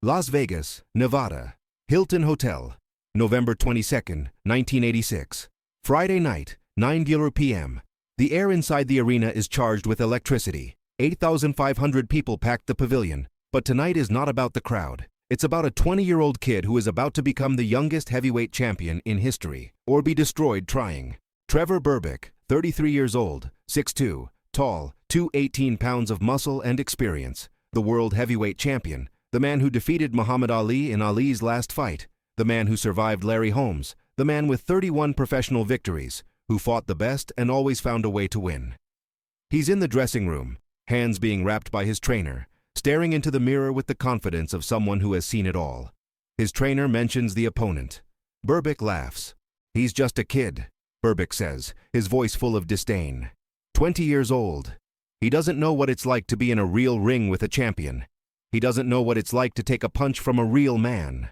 Las Vegas, Nevada. Hilton Hotel. November 22nd, 1986. Friday night, 9:00 p.m. The air inside the arena is charged with electricity. 8,500 people packed the pavilion. But tonight is not about the crowd. It's about a 20-year-old kid who is about to become the youngest heavyweight champion in history, or be destroyed trying. Trevor Berbick, 33 years old, 6'2", tall, 218 pounds of muscle and experience, the world heavyweight champion, the man who defeated Muhammad Ali in Ali's last fight, the man who survived Larry Holmes, the man with 31 professional victories, who fought the best and always found a way to win. He's in the dressing room, hands being wrapped by his trainer, staring into the mirror with the confidence of someone who has seen it all. His trainer mentions the opponent. Berbick laughs. "He's just a kid," Berbick says, his voice full of disdain. 20 years old. He doesn't know what it's like to be in a real ring with a champion. He doesn't know what it's like to take a punch from a real man.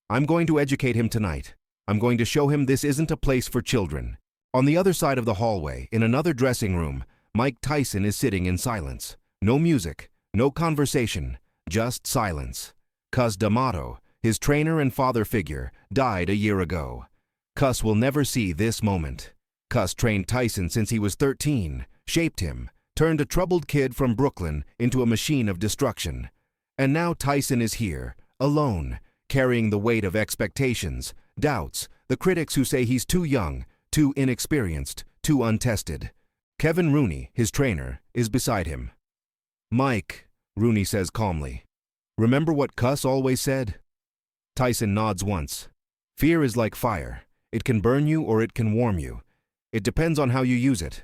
"I'm going to educate him tonight. I'm going to show him this isn't a place for children." On the other side of the hallway, in another dressing room, Mike Tyson is sitting in silence. No music, no conversation, just silence. Cus D'Amato, his trainer and father figure, died a year ago. Cus will never see this moment. Cus trained Tyson since he was 13, shaped him, turned a troubled kid from Brooklyn into a machine of destruction. And now Tyson is here, alone, carrying the weight of expectations, doubts, the critics who say he's too young, too inexperienced, too untested. Kevin Rooney, his trainer, is beside him. "Mike," Rooney says calmly, "remember what Cus always said?" Tyson nods once. "Fear is like fire. It can burn you or it can warm you. It depends on how you use it."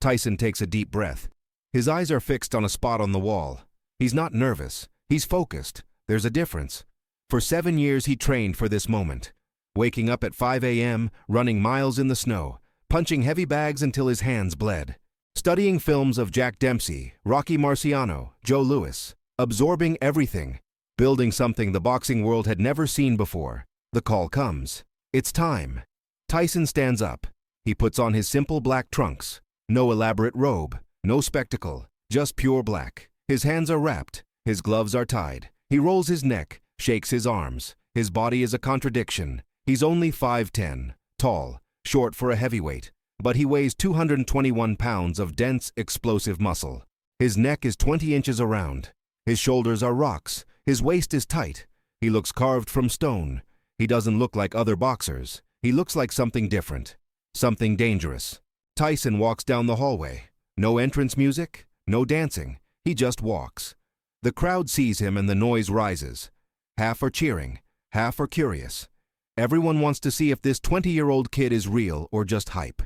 Tyson takes a deep breath. His eyes are fixed on a spot on the wall. He's not nervous. He's focused. There's a difference. For 7 years he trained for this moment. Waking up at 5 a.m., running miles in the snow, punching heavy bags until his hands bled. Studying films of Jack Dempsey, Rocky Marciano, Joe Louis. Absorbing everything. Building something the boxing world had never seen before. The call comes. It's time. Tyson stands up. He puts on his simple black trunks. No elaborate robe. No spectacle. Just pure black. His hands are wrapped. His gloves are tied. He rolls his neck, shakes his arms. His body is a contradiction. He's only 5'10", tall, short for a heavyweight, but he weighs 221 pounds of dense, explosive muscle. His neck is 20 inches around. His shoulders are rocks. His waist is tight. He looks carved from stone. He doesn't look like other boxers. He looks like something different, something dangerous. Tyson walks down the hallway. No entrance music, no dancing. He just walks. The crowd sees him and the noise rises. Half are cheering, half are curious. Everyone wants to see if this 20-year-old kid is real or just hype.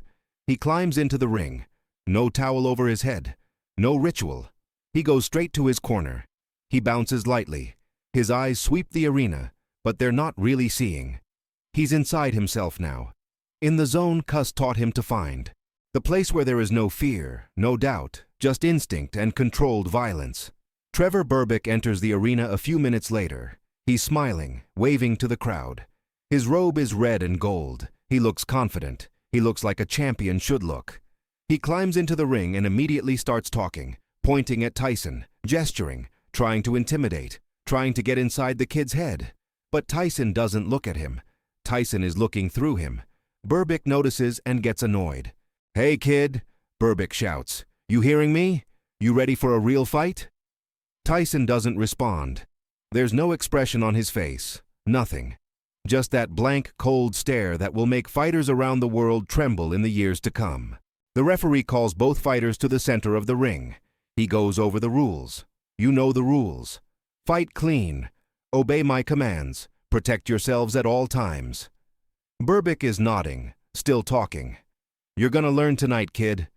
He climbs into the ring. No towel over his head. No ritual. He goes straight to his corner. He bounces lightly. His eyes sweep the arena, but they're not really seeing. He's inside himself now. In the zone Cus taught him to find. The place where there is no fear, no doubt, just instinct and controlled violence. Trevor Berbick enters the arena a few minutes later. He's smiling, waving to the crowd. His robe is red and gold. He looks confident. He looks like a champion should look. He climbs into the ring and immediately starts talking, pointing at Tyson, gesturing, trying to intimidate, trying to get inside the kid's head. But Tyson doesn't look at him. Tyson is looking through him. Berbick notices and gets annoyed. "Hey, kid," Berbick shouts. "You hearing me? You ready for a real fight?" Tyson doesn't respond. There's no expression on his face. Nothing. Just that blank, cold stare that will make fighters around the world tremble in the years to come. The referee calls both fighters to the center of the ring. He goes over the rules. You know the rules. Fight clean. Obey my commands. Protect yourselves at all times. Berbick is nodding, still talking. "You're gonna learn tonight, kid.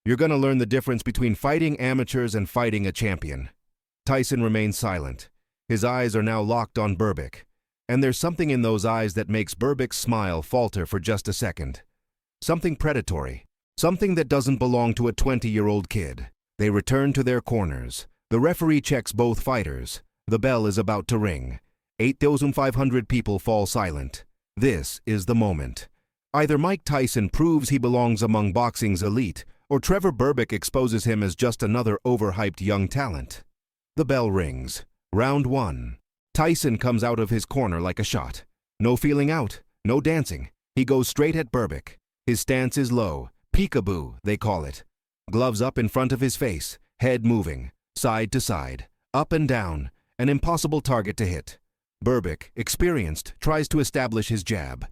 You're gonna learn the difference between fighting amateurs and fighting a champion." Tyson remains silent. His eyes are now locked on Berbick. And there's something in those eyes that makes Berbick's smile falter for just a second. Something predatory. Something that doesn't belong to a 20-year-old kid. They return to their corners. The referee checks both fighters. The bell is about to ring. 8,500 people fall silent. This is the moment. Either Mike Tyson proves he belongs among boxing's elite, or Trevor Berbick exposes him as just another overhyped young talent. The bell rings. Round 1. Tyson comes out of his corner like a shot. No feeling out, no dancing. He goes straight at Berbick. His stance is low, peekaboo, they call it. Gloves up in front of his face, head moving, side to side, up and down, an impossible target to hit. Berbick, experienced, tries to establish his jab.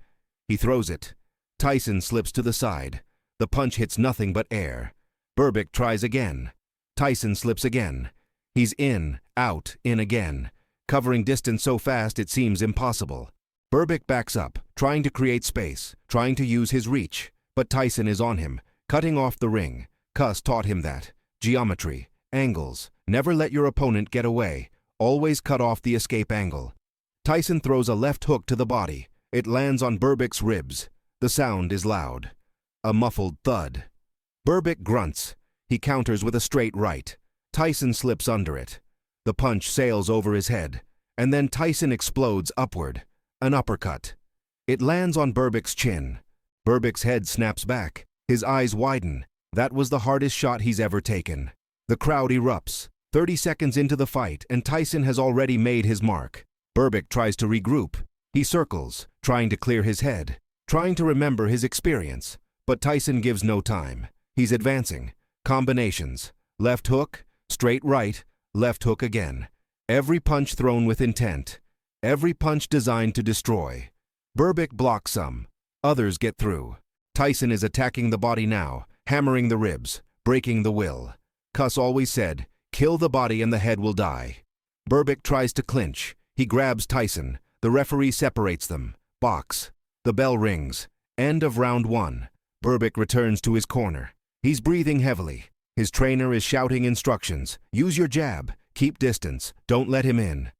He throws it. Tyson slips to the side. The punch hits nothing but air. Berbick tries again. Tyson slips again. He's in, out, in again, covering distance so fast it seems impossible. Berbick backs up, trying to create space, trying to use his reach, but Tyson is on him, cutting off the ring. Cuss taught him that. Geometry, angles, never let your opponent get away, always cut off the escape angle. Tyson throws a left hook to the body. It lands on Berbick's ribs. The sound is loud. A muffled thud. Berbick grunts. He counters with a straight right. Tyson slips under it. The punch sails over his head, and then Tyson explodes upward. An uppercut. It lands on Berbick's chin. Berbick's head snaps back. His eyes widen. That was the hardest shot he's ever taken. The crowd erupts. 30 seconds into the fight, and Tyson has already made his mark. Berbick tries to regroup. He circles, trying to clear his head, trying to remember his experience. But Tyson gives no time. He's advancing. Combinations. Left hook, straight right, left hook again. Every punch thrown with intent. Every punch designed to destroy. Berbick blocks some. Others get through. Tyson is attacking the body now, hammering the ribs, breaking the will. Cuss always said, kill the body and the head will die. Berbick tries to clinch. He grabs Tyson. The referee separates them. Box. The bell rings. End of round 1. Berbick returns to his corner. He's breathing heavily. His trainer is shouting instructions. Use your jab. Keep distance. Don't let him in.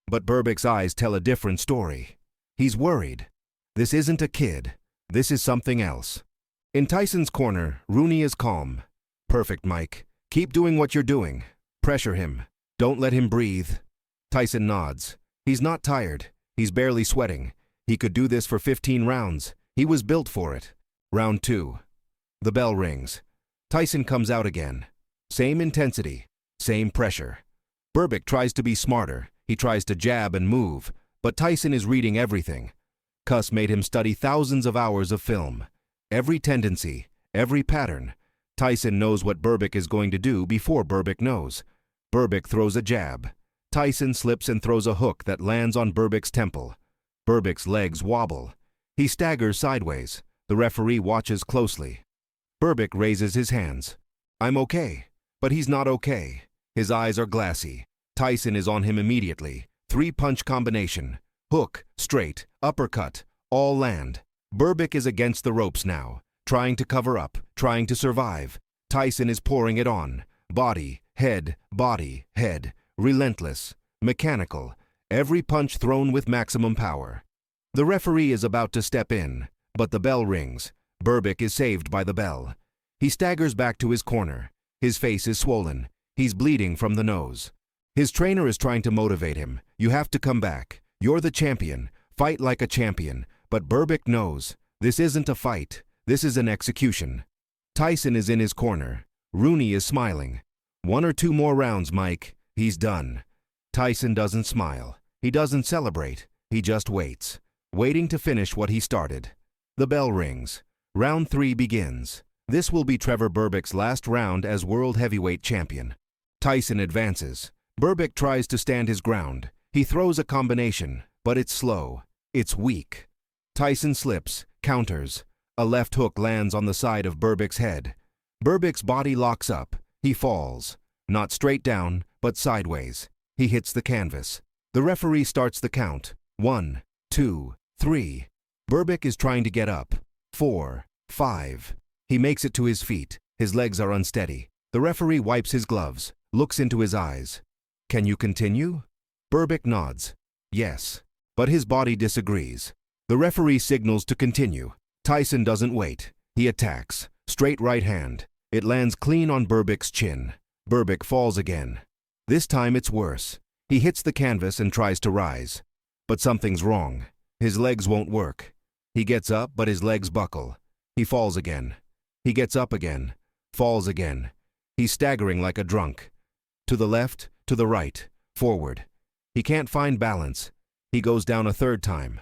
But Berbick's eyes tell a different story. He's worried. This isn't a kid. This is something else. In Tyson's corner, Rooney is calm. Perfect, Mike. Keep doing what you're doing. Pressure him. Don't let him breathe. Tyson nods. He's not tired. He's barely sweating. He could do this for 15 rounds. He was built for it. Round 2. The bell rings. Tyson comes out again. Same intensity. Same pressure. Berbick tries to be smarter. He tries to jab and move. But Tyson is reading everything. Cuss made him study thousands of hours of film. Every tendency, every pattern. Tyson knows what Berbick is going to do before Berbick knows. Berbick throws a jab. Tyson slips and throws a hook that lands on Berbick's temple. Berbick's legs wobble. He staggers sideways. The referee watches closely. Berbick raises his hands. I'm okay. But he's not okay. His eyes are glassy. Tyson is on him immediately. 3-punch combination. Hook, straight, uppercut, all land. Berbick is against the ropes now, trying to cover up, trying to survive. Tyson is pouring it on. Body, head, relentless, mechanical, every punch thrown with maximum power. The referee is about to step in, but the bell rings. Berbick is saved by the bell. He staggers back to his corner. His face is swollen. He's bleeding from the nose. His trainer is trying to motivate him. You have to come back. You're the champion. Fight like a champion. But Berbick knows. This isn't a fight. This is an execution. Tyson is in his corner. Rooney is smiling. 1 or 2 more rounds, Mike. He's done. Tyson doesn't smile. He doesn't celebrate. He just waits. Waiting to finish what he started. The bell rings. Round 3 begins. This will be Trevor Berbick's last round as World Heavyweight Champion. Tyson advances. Berbick tries to stand his ground. He throws a combination, but it's slow. It's weak. Tyson slips, counters. A left hook lands on the side of Berbick's head. Berbick's body locks up. He falls. Not straight down, but sideways. He hits the canvas. The referee starts the count. 1, 2, 3. Berbick is trying to get up. 4, 5. He makes it to his feet. His legs are unsteady. The referee wipes his gloves, looks into his eyes. Can you continue? Berbick nods. Yes. But his body disagrees. The referee signals to continue. Tyson doesn't wait. He attacks. Straight right hand. It lands clean on Berbick's chin. Berbick falls again. This time it's worse. He hits the canvas and tries to rise. But something's wrong. His legs won't work. He gets up, but his legs buckle. He falls again. He gets up again. Falls again. He's staggering like a drunk. To the left, to the right, forward. He can't find balance. He goes down a third time.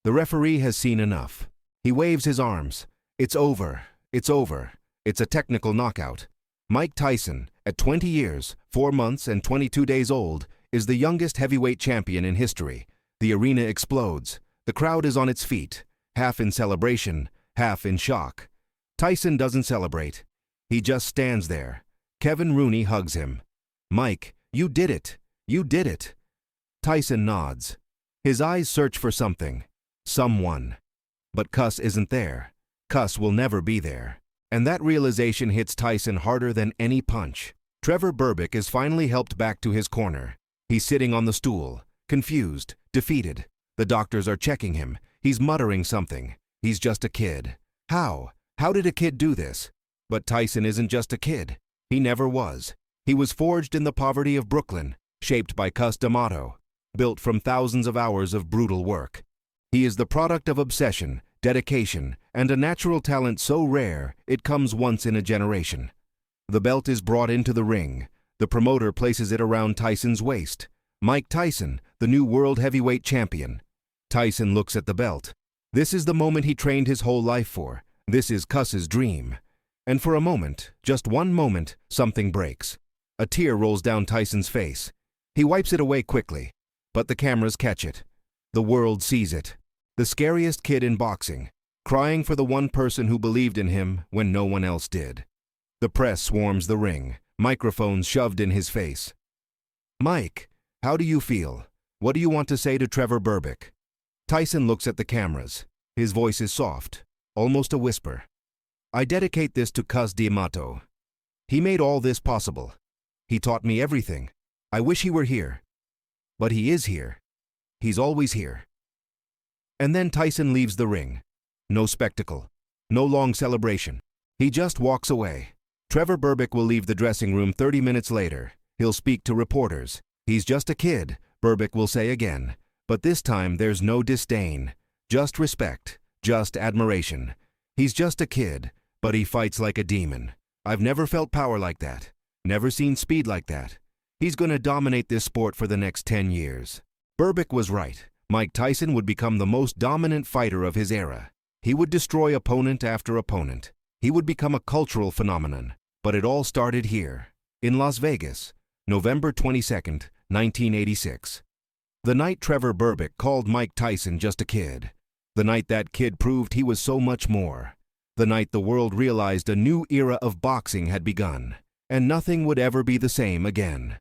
The referee has seen enough. He waves his arms. It's over. It's over. It's a technical knockout. Mike Tyson, at 20 years, 4 months, and 22 days old, is the youngest heavyweight champion in history. The arena explodes. The crowd is on its feet, half in celebration, half in shock. Tyson doesn't celebrate. He just stands there. Kevin Rooney hugs him. "Mike, you did it. You did it." Tyson nods. His eyes search for something. Someone. But Cuss isn't there. Cuss will never be there. And that realization hits Tyson harder than any punch. Trevor Berbick is finally helped back to his corner. He's sitting on the stool, confused, defeated. The doctors are checking him. He's muttering something. He's just a kid. How? How did a kid do this? But Tyson isn't just a kid. He never was. He was forged in the poverty of Brooklyn, shaped by Cuss D'Amato, built from thousands of hours of brutal work. He is the product of obsession, dedication, and a natural talent so rare it comes once in a generation. The belt is brought into the ring. The promoter places it around Tyson's waist. Mike Tyson, the new world heavyweight champion. Tyson looks at the belt. This is the moment he trained his whole life for. This is Cuss's dream. And for a moment, just one moment, something breaks. A tear rolls down Tyson's face. He wipes it away quickly, but the cameras catch it. The world sees it. The scariest kid in boxing, crying for the one person who believed in him when no one else did. The press swarms the ring, microphones shoved in his face. "Mike, how do you feel? What do you want to say to Trevor Berbick?" Tyson looks at the cameras. His voice is soft, almost a whisper. "I dedicate this to Cuss D'Amato. He made all this possible. He taught me everything. I wish he were here. But he is here. He's always here." And then Tyson leaves the ring. No spectacle. No long celebration. He just walks away. Trevor Berbick will leave the dressing room 30 minutes later. He'll speak to reporters. "He's just a kid," Berbick will say again. But this time there's no disdain. Just respect. Just admiration. He's just a kid, but he fights like a demon. I've never felt power like that. Never seen speed like that. He's gonna dominate this sport for the next 10 years. Berbick was right. Mike Tyson would become the most dominant fighter of his era. He would destroy opponent after opponent. He would become a cultural phenomenon. But it all started here, in Las Vegas, November 22nd, 1986. The night Trevor Berbick called Mike Tyson just a kid. The night that kid proved he was so much more. The night the world realized a new era of boxing had begun, and nothing would ever be the same again.